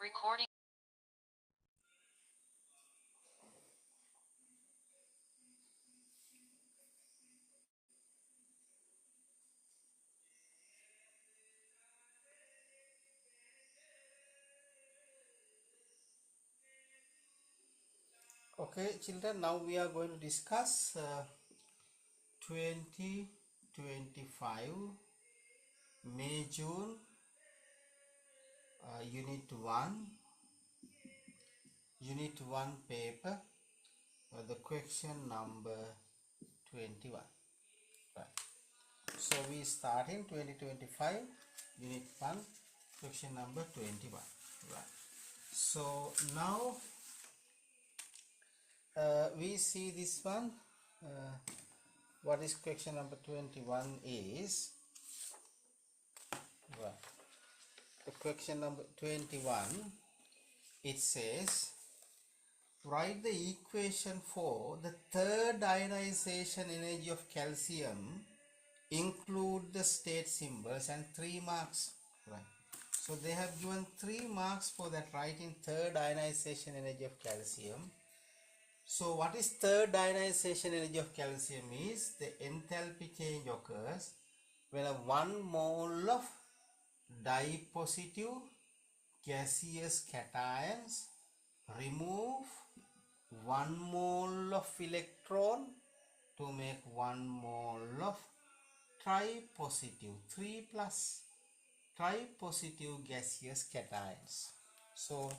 Recording. Okay, children, now we are going to discuss 2025 May June Unit 1 paper, the question number 21. Right. So we start in 2025 Unit 1, question number 21. Right. So now we see this one. What is question number 21 is, right, the question number 21, it says write the equation for the third ionization energy of calcium, include the state symbols, and 3 marks. Right, so they have given 3 marks for that, writing third ionization energy of calcium. So what is third ionization energy of calcium is the enthalpy change occurs when a 1 mole of dipositive gaseous cations remove 1 mole of electron to make 1 mole of tripositive 3 plus tripositive gaseous cations. So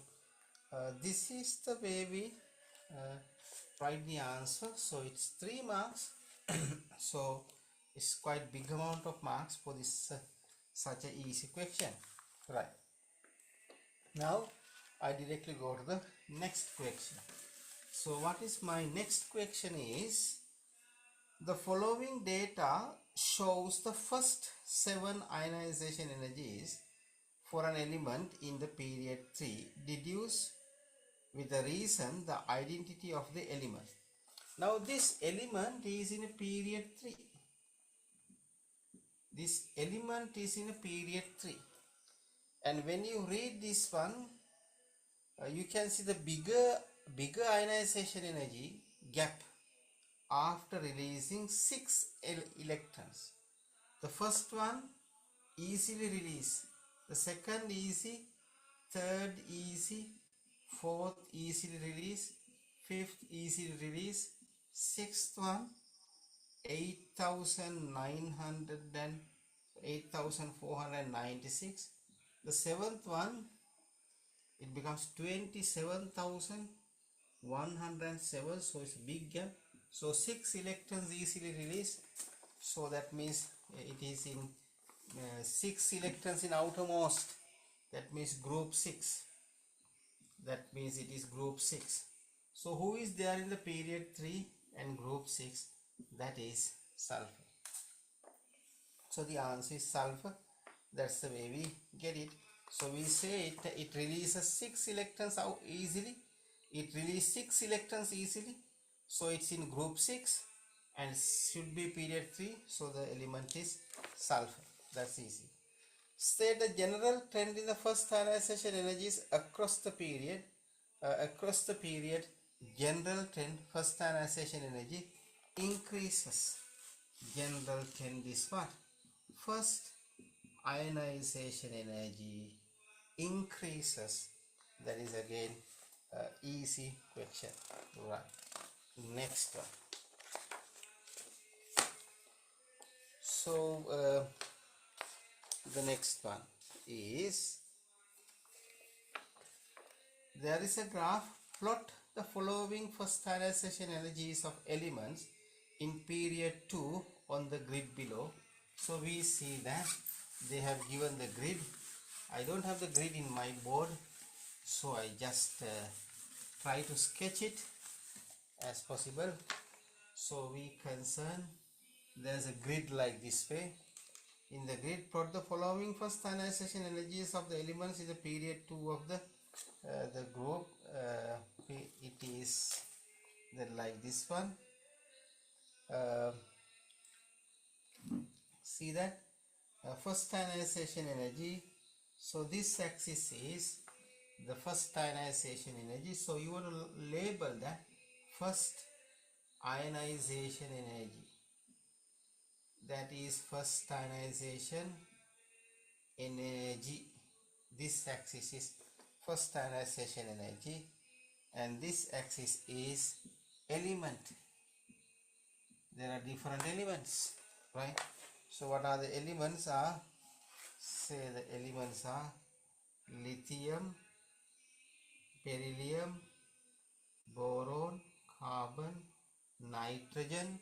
this is the way we write the answer. So it's 3 marks. So it's quite big amount of marks for this such a easy question. Right, now I directly go to the next question. So what is my next question is, the following data shows the first 7 ionization energies for an element in the period 3. Deduce with the reason the identity of the element. Now this element is in a period 3. This element is in a period 3. And when you read this one, you can see the bigger ionization energy gap after releasing 6 electrons. The first one easily release, the second easy, third easy, fourth easily release, fifth easily release, sixth one 8,900 and 8,496. The seventh one, it becomes 27,107. So it's a big gap. So 6 electrons easily released. So that means it is in 6 electrons in outermost. That means group 6. That means it is group 6. So who is there in the period 3 and group 6? That is sulfur. So the answer is sulfur. That's the way we get it. So we say it releases 6 electrons out easily. It releases 6 electrons easily. So it's in group 6 and should be period 3. So the element is sulfur. That's easy. State the general trend in the first ionization energies across the period. General trend, first ionization energy increases. General trend is what? First ionization energy increases. That is again easy question. Right. Next one. So the next one is, there is a graph, plot the following first ionization energies of elements in period 2 on the grid below. So we see that they have given the grid. I don't have the grid in my board, so I just try to sketch it as possible. So we concern, there's a grid like this way. In the grid, plot the following first ionization energies of the elements in the period 2 of the group. It is like this one. See that first ionization energy. So this axis is the first ionization energy. So you want to label that first ionization energy. That is first ionization energy. This axis is first ionization energy, and this axis is element. There are different elements, right? So what are the elements? Say the elements are lithium, beryllium, boron, carbon, nitrogen,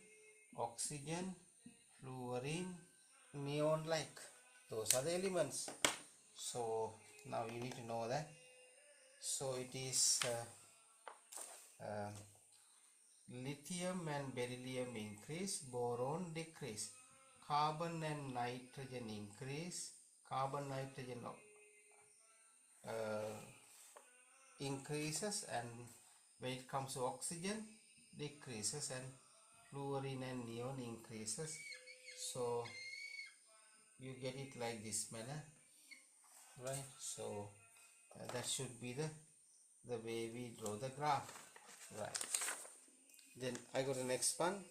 oxygen, fluorine, neon like. Those are the elements. So now you need to know that. So it is lithium and beryllium increase, boron decrease, carbon and nitrogen increase, carbon nitrogen uh, increases, and when it comes to oxygen decreases, and fluorine and neon increases. So you get it like this manner, right? So that should be the way we draw the graph, right? Then I go to the next one.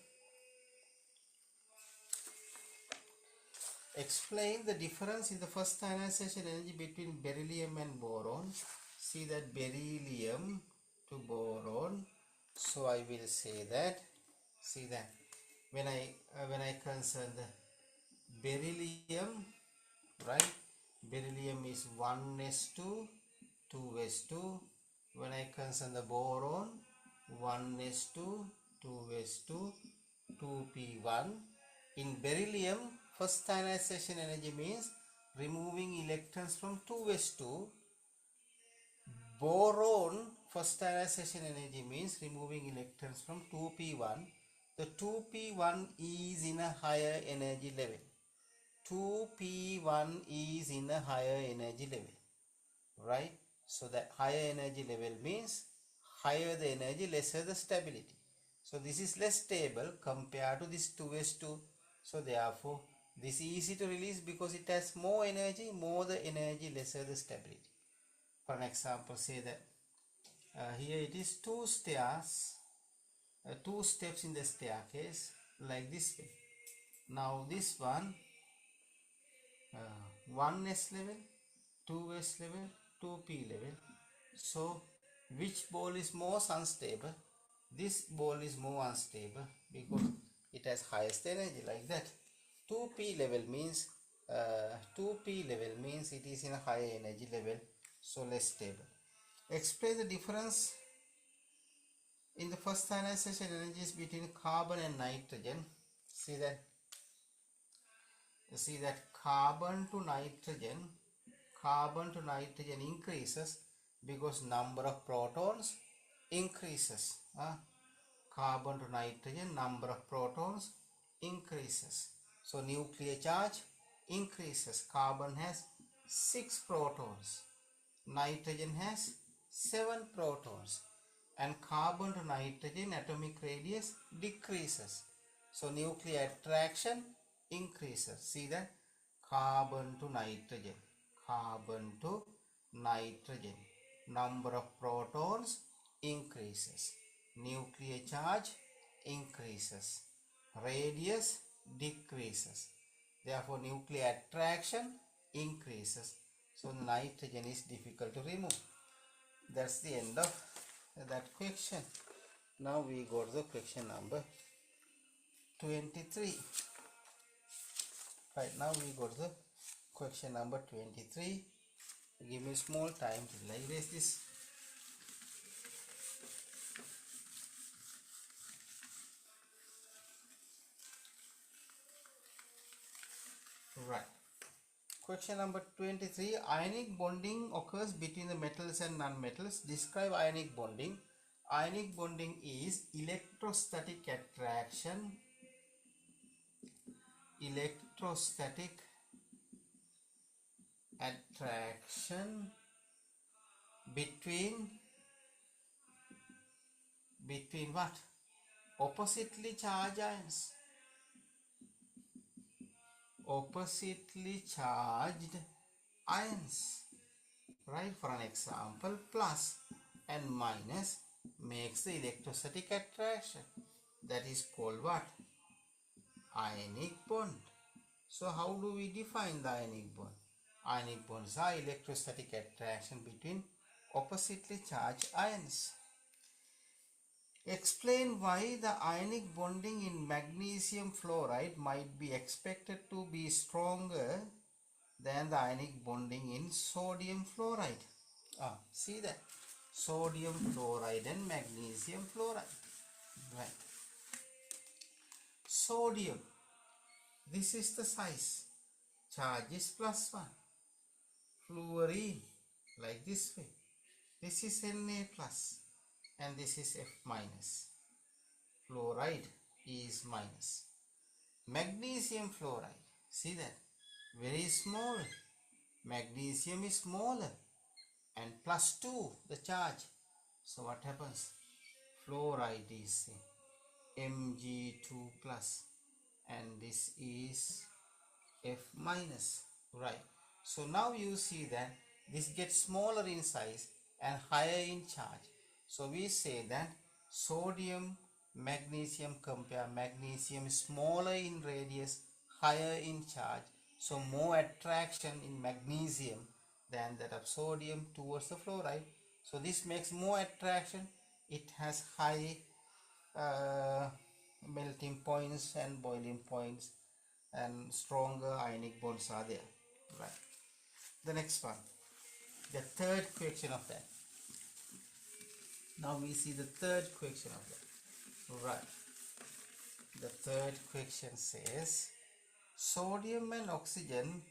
Explain the difference in the first ionization energy between beryllium and boron. See that beryllium to boron. So I will say that. See that when I concern the beryllium, right? Beryllium is 1s2, 2s2. When I concern the boron, 1s2, 2s2, 2p1. In beryllium, first ionization energy means removing electrons from 2s2. Boron, first ionization energy means removing electrons from 2p1. The 2p1 is in a higher energy level. 2p1 is in a higher energy level, right? So that higher energy level means higher the energy, lesser the stability. So this is less stable compared to this 2s2. So therefore this is easy to release because it has more energy. More the energy, lesser the stability. For an example, say that here it is two stairs, two steps in the staircase like this way. Now this one, 1s level, 2s level, 2p level. So which ball is most unstable? This ball is more unstable because it has highest energy like that. 2p level means 2p level means it is in a higher energy level, so less stable. Explain the difference in the first ionization energies between carbon and nitrogen. See that carbon to nitrogen increases because number of protons increases. Carbon to nitrogen, number of protons increases. So nuclear charge increases. Carbon has 6 protons, nitrogen has 7 protons, and carbon to nitrogen atomic radius decreases. So nuclear attraction increases. See that carbon to nitrogen, number of protons increases, nuclear charge increases, radius decreases. Therefore nuclear attraction increases. So nitrogen is difficult to remove. That's the end of that question. Now we go to the question number 23. Right, now we go to the question number 23. Give me a small time to erase this. Right. Question number 23. Ionic bonding occurs between the metals and non-metals. Describe ionic bonding. Ionic bonding is electrostatic attraction between what? Oppositely charged ions. Oppositely charged ions. right? For an example, plus and minus makes the electrostatic attraction. That is called what? Ionic bond. So how do we define the ionic bond? Ionic bonds are electrostatic attraction between oppositely charged ions. Explain why the ionic bonding in magnesium fluoride might be expected to be stronger than the ionic bonding in sodium fluoride. See that? Sodium fluoride and magnesium fluoride. Right. Sodium. This is the size. Charge is +1. Fluorine, like this way. This is Na plus and this is F minus. Fluoride is minus. Magnesium fluoride. See that? Very small. Magnesium is smaller. And +2 the charge. So what happens? Fluoride is Mg2 plus and this is F minus, right? So now you see that this gets smaller in size and higher in charge. So we say that sodium magnesium compare. Magnesium is smaller in radius, higher in charge, so more attraction in magnesium than that of sodium towards the fluoride. So this makes more attraction. It has high melting points and boiling points, and stronger ionic bonds are there, right? The next one, the third question of that. Now we see the third question of that, right? The third question says sodium and oxygen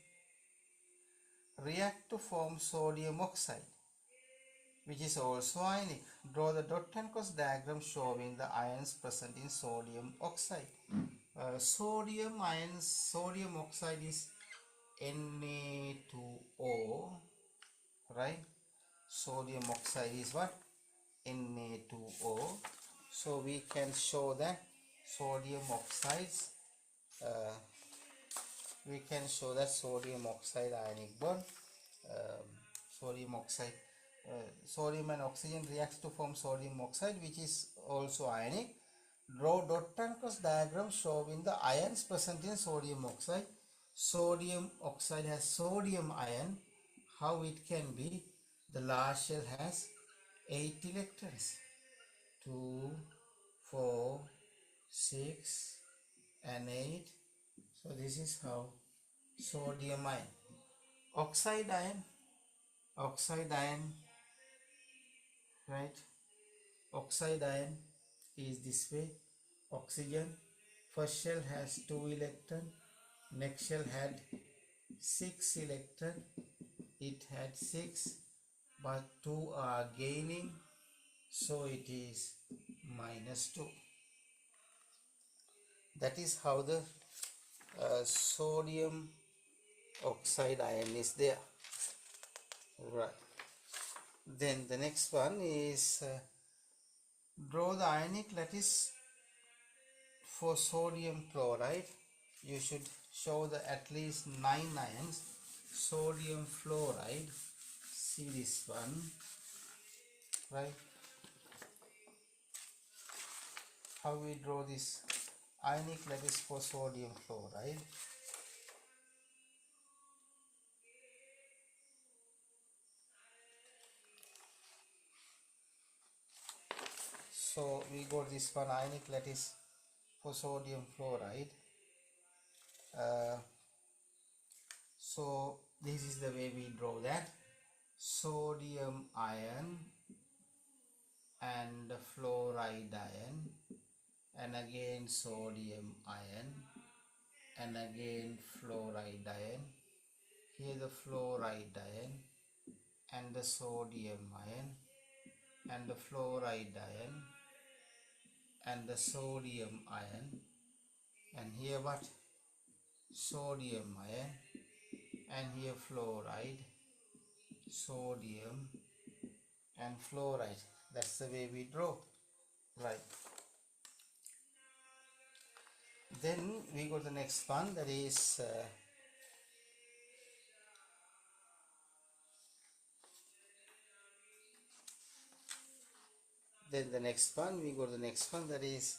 react to form sodium oxide, which is also ionic. Draw the dot and cross diagram showing the ions present in sodium oxide. Sodium ions, sodium oxide is Na2O, right? Sodium oxide is what? Na2O. So we can show that sodium oxides, we can show that sodium oxide ionic bond, sodium oxide, sodium and oxygen reacts to form sodium oxide, which is also ionic. Draw dot and cross diagram showing the ions present in sodium oxide. Sodium oxide has sodium ion. How it can be? The large shell has 8 electrons. 2, 4, 6 and 8. So this is how sodium ion. Oxide ion. Oxide ion, right? Oxide ion is this way. Oxygen, first shell has 2 electron, next shell had 6 electron, it had 6 but 2 are gaining, so it is -2. That is how the sodium oxide ion is there, right? Then the next one is draw the ionic lattice for sodium chloride. You should show the at least 9 ions. Sodium fluoride, see this one, right? How we draw this ionic lattice for sodium fluoride? So we got this one, ionic lattice for sodium fluoride. So this is the way we draw that. Sodium ion and fluoride ion, and again sodium ion, and again fluoride ion. Here the fluoride ion and the sodium ion and the fluoride ion and the sodium ion, and here what? Sodium ion, and here fluoride, sodium and fluoride. That's the way we draw, right? Then we go to the next one, that is Then the next one, we go to the next one, that is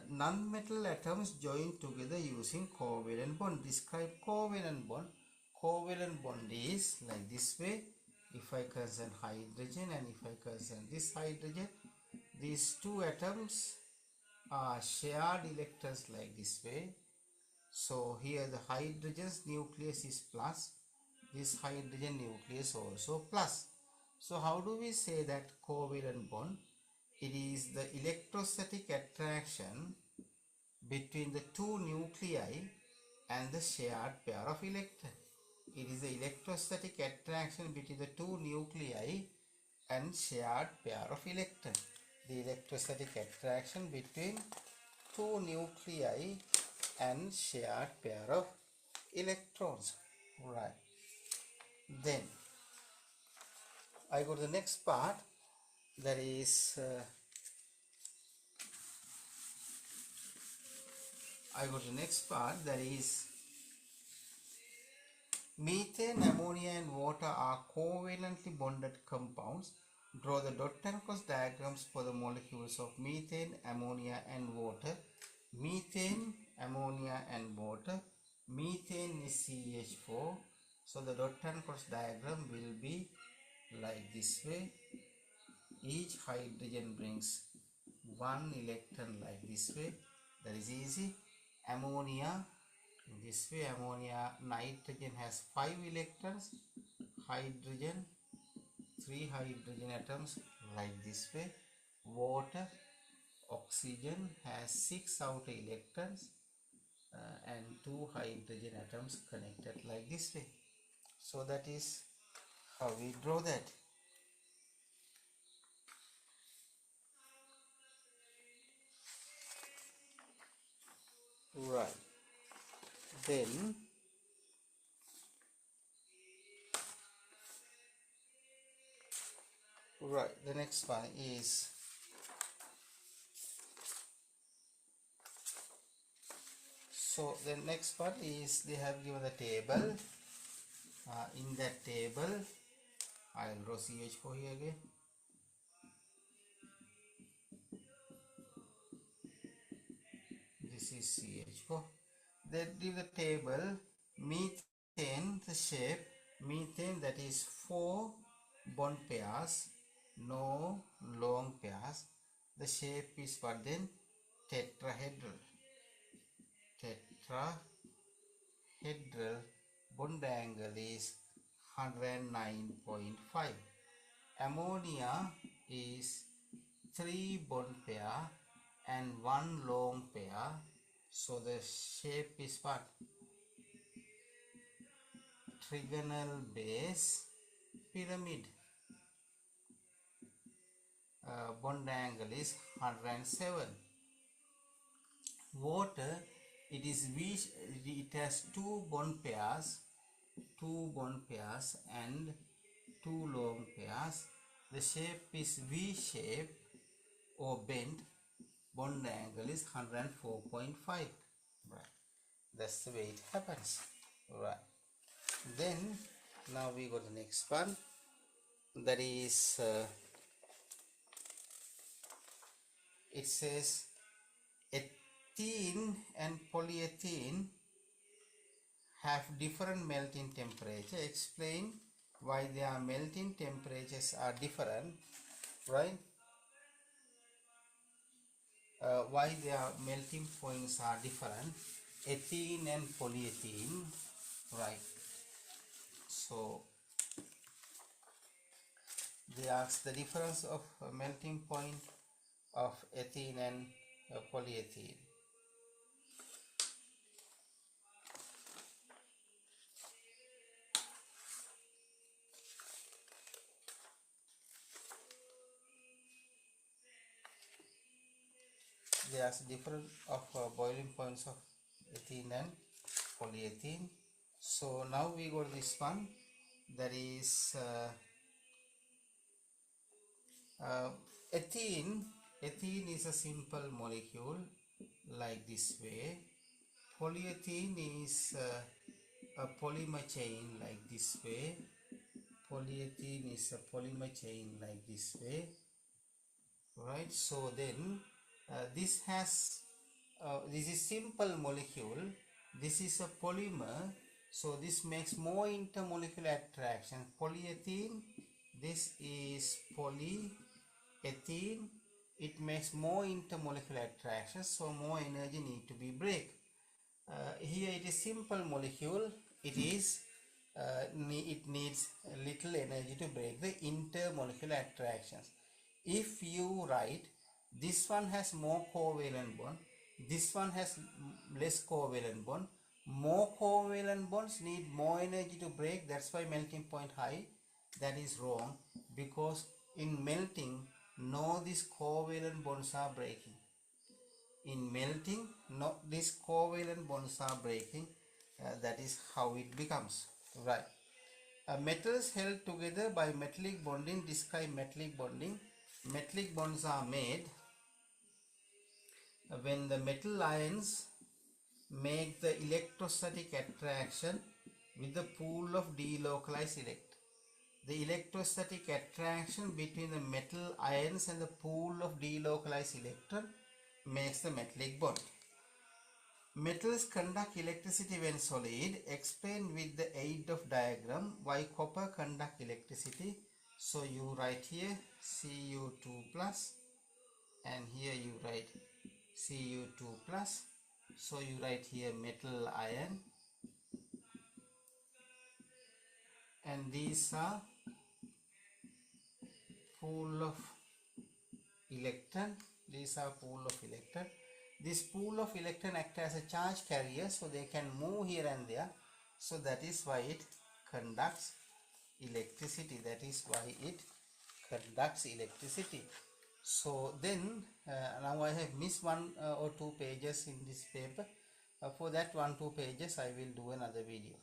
non-metal atoms join together using covalent bond. Describe covalent bond. Covalent bond is like this way. If I concern hydrogen and if I concern this hydrogen, these two atoms are shared electrons like this way. So here the hydrogen's nucleus is plus, this hydrogen nucleus also plus. So how do we say that covalent bond? It is the electrostatic attraction between the two nuclei and the shared pair of electrons. It is the electrostatic attraction between the two nuclei and shared pair of electrons. The electrostatic attraction between two nuclei and shared pair of electrons. Right. Then I go to the next part, that is methane, ammonia and water are covalently bonded compounds. Draw the dot and cross diagrams for the molecules of methane, ammonia and water. Methane, ammonia and water. Methane is CH4. So the dot and cross diagram will be like this way. Each hydrogen brings one electron like this way. That is easy. Ammonia, in this way, ammonia, nitrogen has 5 electrons, hydrogen 3 hydrogen atoms like this way. Water, oxygen has 6 outer electrons and 2 hydrogen atoms connected like this way. So that is how we draw that. Right. Then the next one is the next part is they have given the table. In that table, I will draw CH4 here again. This is CH4. They give the table methane, the shape methane, that is 4 bond pairs, no long pairs. The shape is what then? Tetrahedral. Tetrahedral. Bond angle is 109.5. Ammonia is 3 bond pair and 1 long pair. So the shape is what? Trigonal base pyramid. Bond angle is 107. Water, it has 2 bond pairs and 2 long pairs. The shape is V shape or bent. Bond angle is 104.5. Right. That's the way it happens. Right. Then now we go to the next one. That is it says ethene and polyethylene have different melting temperature. Explain why their melting temperatures are different, right? Why their melting points are different. Ethene and polyethylene, right? So they ask the difference of melting point of ethene and polyethylene. They ask difference of boiling points of ethene and polyethylene. So now we go to this one. That is ethene. Ethene is a simple molecule like this way. Polyethylene is a polymer chain like this way. Polyethylene is a polymer chain like this way. right? So then this is simple molecule, this is a polymer, so this makes more intermolecular attraction. Polyethylene, this is polyethylene, it makes more intermolecular attractions, so more energy need to be break. Here it is simple molecule, it needs a little energy to break the intermolecular attractions. If you write this one has more covalent bond, this one has less covalent bond, more covalent bonds need more energy to break, that's why melting point high, that is wrong, because in melting no these covalent bonds are breaking. In melting, no, these covalent bonds are breaking. That is how it becomes, right? Metals held together by metallic bonding, describe metallic bonding. Metallic bonds are made when the metal ions make the electrostatic attraction with the pool of delocalized electrons. The electrostatic attraction between the metal ions and the pool of delocalized electron makes the metallic bond. Metals conduct electricity when solid. Explain with the aid of diagram why copper conduct electricity. So you write here Cu2 plus and here you write Cu2 plus. So you write here metal ion and these are pool of electron. These are pool of electron. This pool of electron act as a charge carrier, so they can move here and there. So that is why it conducts electricity. That is why it conducts electricity. So then now I have missed one or two pages in this paper. For that 1-2 pages I will do another video.